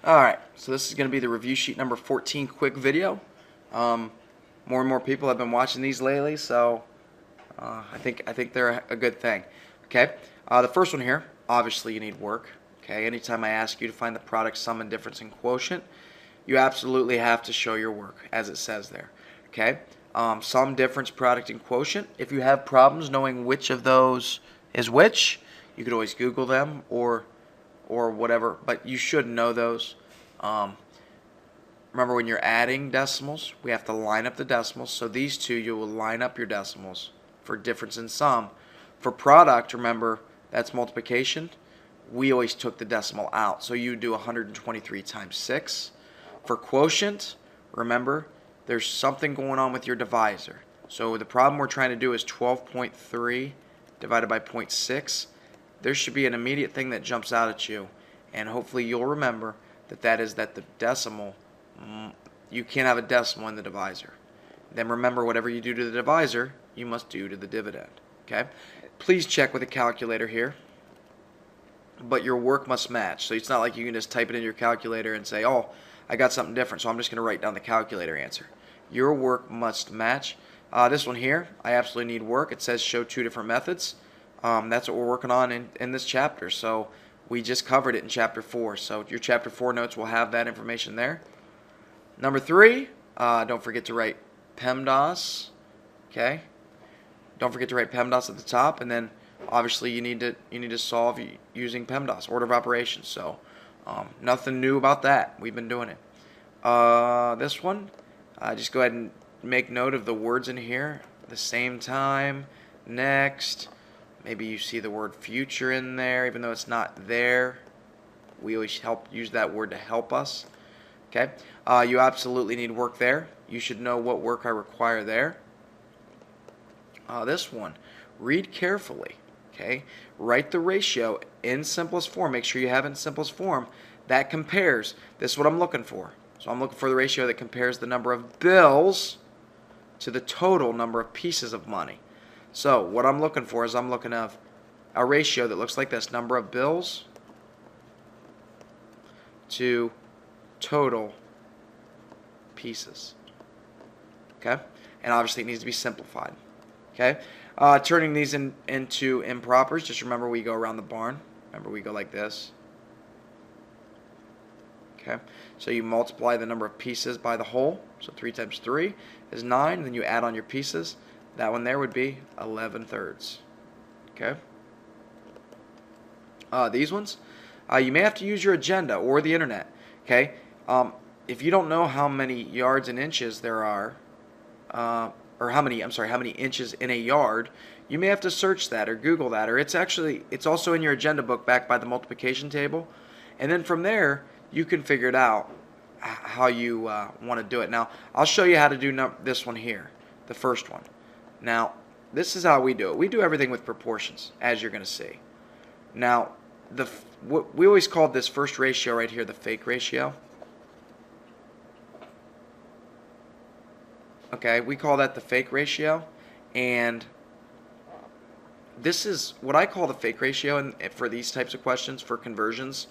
Alright, so this is going to be the review sheet number 14 quick video. More and more people have been watching these lately, so I think they're a good thing. Okay, the first one here, obviously you need work. Okay, anytime I ask you to find the product sum and difference in quotient, you absolutely have to show your work, as it says there. Okay, sum, difference, product, and quotient. If you have problems knowing which of those is which, you could always Google them or whatever, but you should know those. Remember, when you're adding decimals, we have to line up the decimals. So these two, you will line up your decimals for difference and sum. For product, remember, that's multiplication. We always took the decimal out. So you do 123 times 6. For quotient, remember, there's something going on with your divisor. So the problem we're trying to do is 12.3 divided by 0.6. There should be an immediate thing that jumps out at you, and hopefully you'll remember that is that the decimal, you can't have a decimal in the divisor. Then remember, whatever you do to the divisor, you must do to the dividend. Okay? Please check with a calculator here, but your work must match. So it's not like you can just type it in your calculator and say, oh, I got something different, so I'm just going to write down the calculator answer. Your work must match. This one here, I absolutely need work. It says show two different methods. That's what we're working on in this chapter. So we just covered it in chapter 4. So your chapter 4 notes will have that information there. Number 3, don't forget to write PEMDAS. Okay. Don't forget to write PEMDAS at the top, and then obviously you need to solve using PEMDAS, order of operations. So nothing new about that. We've been doing it. This one, just go ahead and make note of the words in here. The same time, next. Maybe you see the word future in there, even though it's not there. We always use that word to help us. Okay, you absolutely need work there. You should know what work I require there. This one, read carefully. Okay, write the ratio in simplest form. Make sure you have it in simplest form. That compares. This is what I'm looking for. So I'm looking for the ratio that compares the number of bills to the total number of pieces of money. So what I'm looking for is I'm looking at a ratio that looks like this: number of bills to total pieces. Okay, and obviously it needs to be simplified. Okay, turning these into impropers. Just remember, we go around the barn. Remember, we go like this. Okay, so you multiply the number of pieces by the whole. So 3 times 3 is 9. Then you add on your pieces. That one there would be 11 thirds. Okay. These ones, you may have to use your agenda or the internet. Okay. If you don't know how many yards and inches there are, or how many inches in a yard, you may have to search that or Google that, or it's also in your agenda book back by the multiplication table, and then from there you can figure it out how you want to do it. Now I'll show you how to do this one here, the first one. Now, this is how we do it. We do everything with proportions, as you're going to see. Now, we always called this first ratio right here the fake ratio. Okay, we call that the fake ratio, and this is what I call the fake ratio. And for these types of questions, for conversions,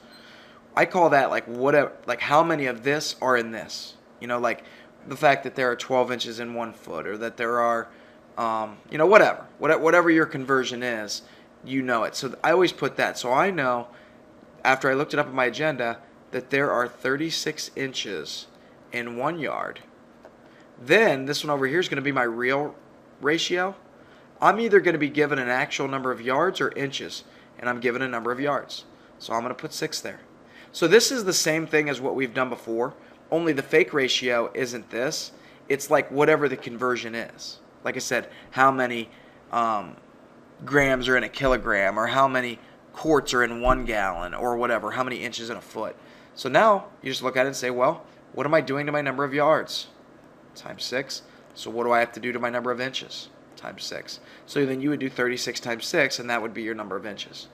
I call that like how many of this are in this. You know, like the fact that there are 12 inches in 1 foot, or that there are you know, whatever your conversion is, you know it. So I always put that. So I know, after I looked it up in my agenda, that there are 36 inches in 1 yard. Then this one over here is going to be my real ratio. I'm either going to be given an actual number of yards or inches, and I'm given a number of yards. So I'm going to put 6 there. So this is the same thing as what we've done before, only the fake ratio isn't this. It's like whatever the conversion is. Like I said, how many grams are in a kilogram, or how many quarts are in 1 gallon, or whatever, how many inches in a foot. So now you just look at it and say, well, what am I doing to my number of yards? Times 6. So what do I have to do to my number of inches? Times 6. So then you would do 36 times 6, and that would be your number of inches.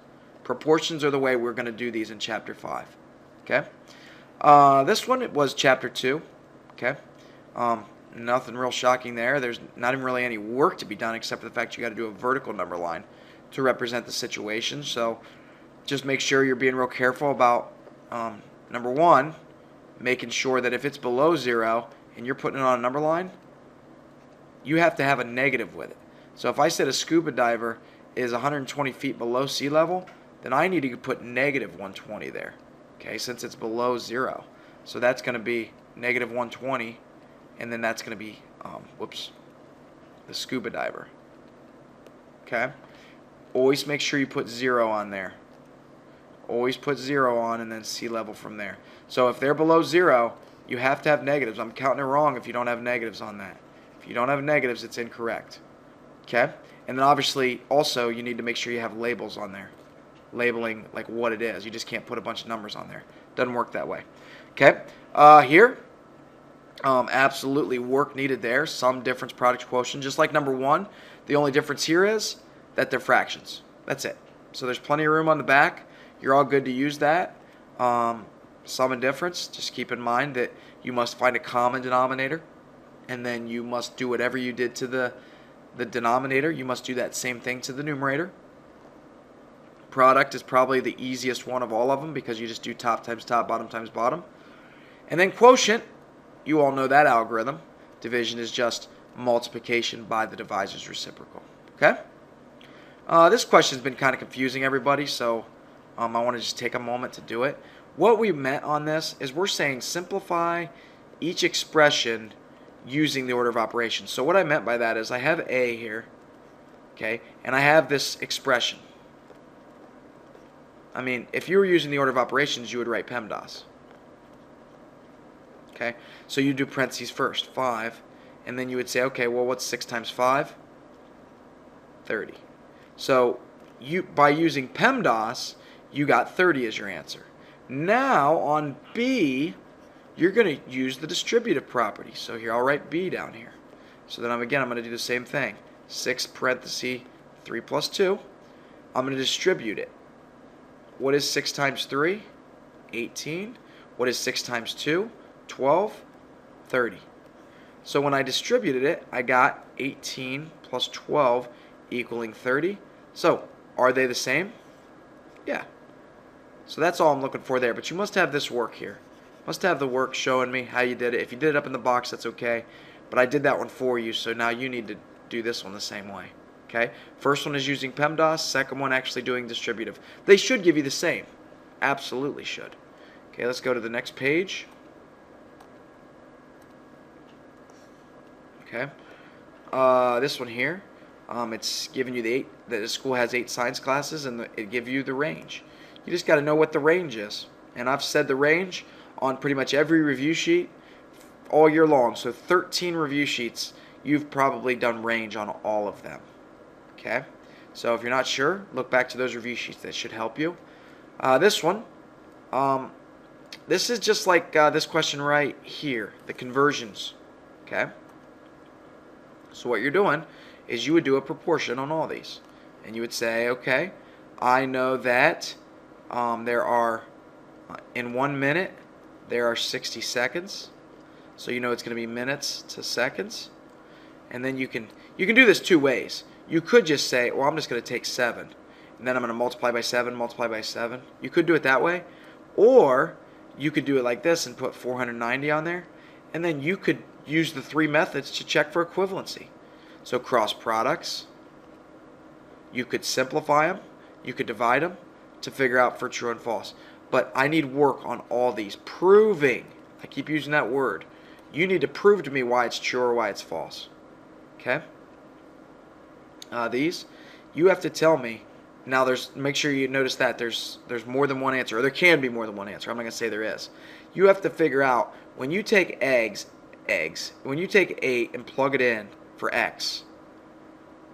Proportions are the way we're going to do these in chapter 5. Okay. This one, it was chapter 2. Okay. Nothing real shocking there. There's not even really any work to be done, except for the fact you got to do a vertical number line to represent the situation. So just make sure you're being real careful about number 1, making sure that if it's below 0 and you're putting it on a number line, you have to have a negative with it. So if I said a scuba diver is 120 feet below sea level, then I need to put negative 120 there, okay, since it's below 0. So that's going to be negative 120, and then that's going to be, the scuba diver, okay? Always make sure you put 0 on there. Always put 0 on and then sea level from there. So if they're below 0, you have to have negatives. I'm counting it wrong if you don't have negatives on that. If you don't have negatives, it's incorrect. Okay? And then obviously, also, you need to make sure you have labels on there. Labeling like what it is. You just can't put a bunch of numbers on there. Doesn't work that way. Okay? Here, absolutely work needed there. Sum, difference, product, quotient. Just like number 1, the only difference here is that they're fractions. That's it. So there's plenty of room on the back. You're all good to use that. Sum and difference, just keep in mind that you must find a common denominator, and then you must do whatever you did to the denominator. You must do that same thing to the numerator. Product is probably the easiest one of all of them because you just do top times top, bottom times bottom. And then quotient, you all know that algorithm. Division is just multiplication by the divisor's reciprocal. Okay? This question's been kind of confusing, everybody, so I want to just take a moment to do it. What we meant on this is we're saying simplify each expression using the order of operations. So what I meant by that is I have A here, okay, and I have this expression. I mean, if you were using the order of operations, you would write PEMDAS. Okay, so you do parentheses first, 5, and then you would say, okay, well, what's 6 times 5? 30. So by using PEMDAS, you got 30 as your answer. Now on B, you're going to use the distributive property. So here I'll write B down here. So then I'm going to do the same thing. 6 parenthesis 3 plus 2. I'm going to distribute it. What is 6 times 3? 18. What is 6 times 2? 12. 30. So when I distributed it, I got 18 plus 12 equaling 30. So are they the same? Yeah. So that's all I'm looking for there. But you must have this work here. Must have the work showing me how you did it. If you did it up in the box, that's okay. But I did that one for you, so now you need to do this one the same way. Okay? First one is using PEMDAS. Second one actually doing distributive. They should give you the same. Absolutely should. Okay, let's go to the next page. Okay. This one here, it's giving you the school has 8 science classes, and it gives you the range. You just got to know what the range is. And I've said the range on pretty much every review sheet all year long. So 13 review sheets, you've probably done range on all of them. Okay? So if you're not sure, look back to those review sheets. That should help you. This one, this is just like this question right here, the conversions. Okay? So what you're doing is you would do a proportion on all these. And you would say, okay, I know that there are, in 1 minute, there are 60 seconds. So you know it's going to be minutes to seconds. And then you can do this 2 ways. You could just say, well, I'm just going to take 7. And then I'm going to multiply by 7, multiply by 7. You could do it that way. Or you could do it like this and put 490 on there. And then you could use the 3 methods to check for equivalency. So cross products. You could simplify them. You could divide them to figure out for true and false. But I need work on all these. Proving. I keep using that word. You need to prove to me why it's true or why it's false. Okay? These, you have to tell me. Now, make sure you notice that there's more than one answer, or there can be more than one answer. I'm not going to say there is. You have to figure out, when you take eggs, when you take 8 and plug it in for x,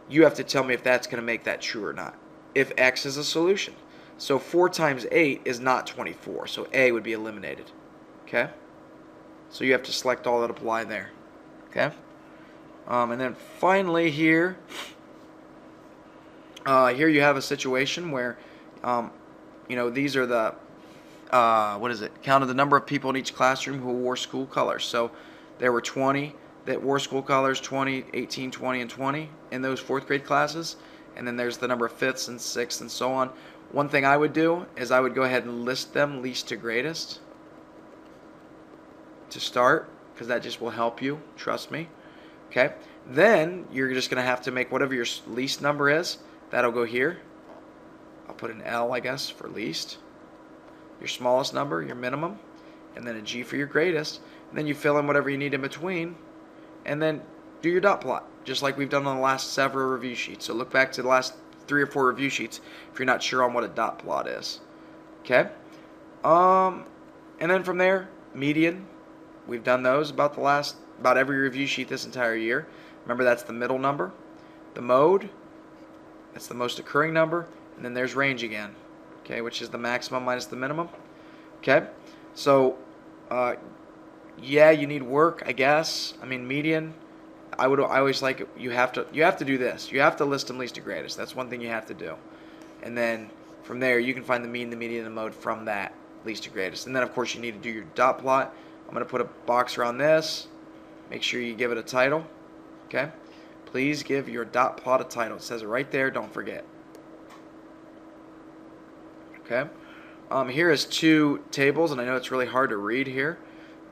you have to tell me if that's going to make that true or not. If x is a solution. So 4 times 8 is not 24, so A would be eliminated. Okay? So you have to select all that apply there. Okay? And then finally here you have a situation where, these are the, counted the number of people in each classroom who wore school colors. So there were 20 that wore school colors, 20, 18, 20, and 20 in those 4th grade classes. And then there's the number of 5ths and 6ths and so on. One thing I would do is I would go ahead and list them least to greatest. to start, because that just will help you, trust me. Okay, then you're just going to have to make whatever your least number is. That'll go here. I'll put an L, I guess, for least. Your smallest number, your minimum, and then a G for your greatest. And then you fill in whatever you need in between, and then do your dot plot, just like we've done on the last several review sheets. So look back to the last 3 or 4 review sheets if you're not sure on what a dot plot is. Okay? And then from there, median. We've done those about every review sheet this entire year. Remember, that's the middle number. The mode, that's the most occurring number. And then there's range again, okay, which is the maximum minus the minimum. Okay? So, yeah, you need work, I guess. I mean, median, I always like it. You have to do this. You have to list them least to greatest. That's one thing you have to do. And then from there, you can find the mean, the median, and the mode from that least to greatest. And then, of course, you need to do your dot plot. I'm going to put a box around this. Make sure you give it a title. Okay? Please give your dot plot a title. It says it right there. Don't forget. Okay? Here is 2 tables, and I know it's really hard to read here.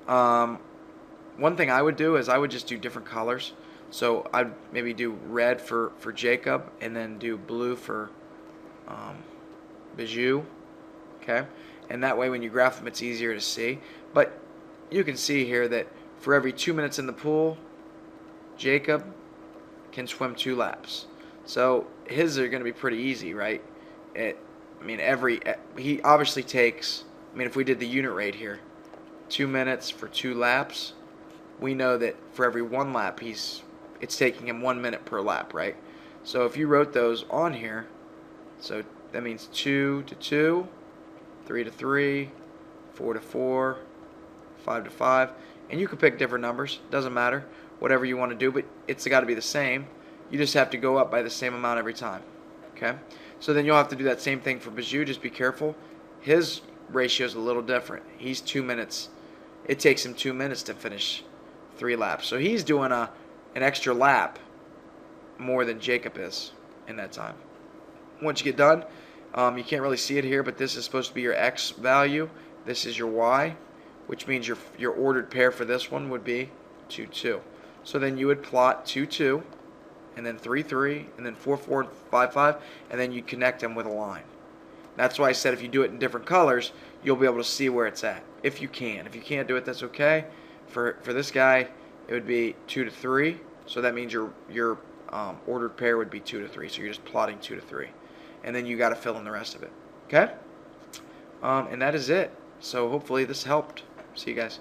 One thing I would do is I would just do different colors. So I'd maybe do red for Jacob, and then do blue for Bijou. Okay? And that way when you graph them, it's easier to see. But you can see here that for every 2 minutes in the pool, Jacob can swim 2 laps. So his are going to be pretty easy, right? He obviously takes, if we did the unit rate here, 2 minutes for 2 laps, we know that for every 1 lap, it's taking him 1 minute per lap, right? So if you wrote those on here, so that means 2 to 2, 3 to 3, 4 to 4, 5 to 5, and you can pick different numbers, doesn't matter, whatever you want to do, but it's got to be the same. You just have to go up by the same amount every time, okay? So then you'll have to do that same thing for Bijou. Just be careful. His ratio is a little different. He's 2 minutes. It takes him 2 minutes to finish 3 laps. So he's doing an extra lap more than Jacob is in that time. Once you get done, you can't really see it here, but this is supposed to be your X value. This is your Y, which means your ordered pair for this one would be 2, 2. So then you would plot 2, 2. And then 3, 3, and then 4, 4, 5, 5, and then you connect them with a line. That's why I said if you do it in different colors, you'll be able to see where it's at, if you can. If you can't do it, that's okay. For this guy, it would be 2 to 3, so that means your ordered pair would be 2 to 3, so you're just plotting 2 to 3. And then you got to fill in the rest of it, okay? And that is it. So hopefully this helped. See you guys.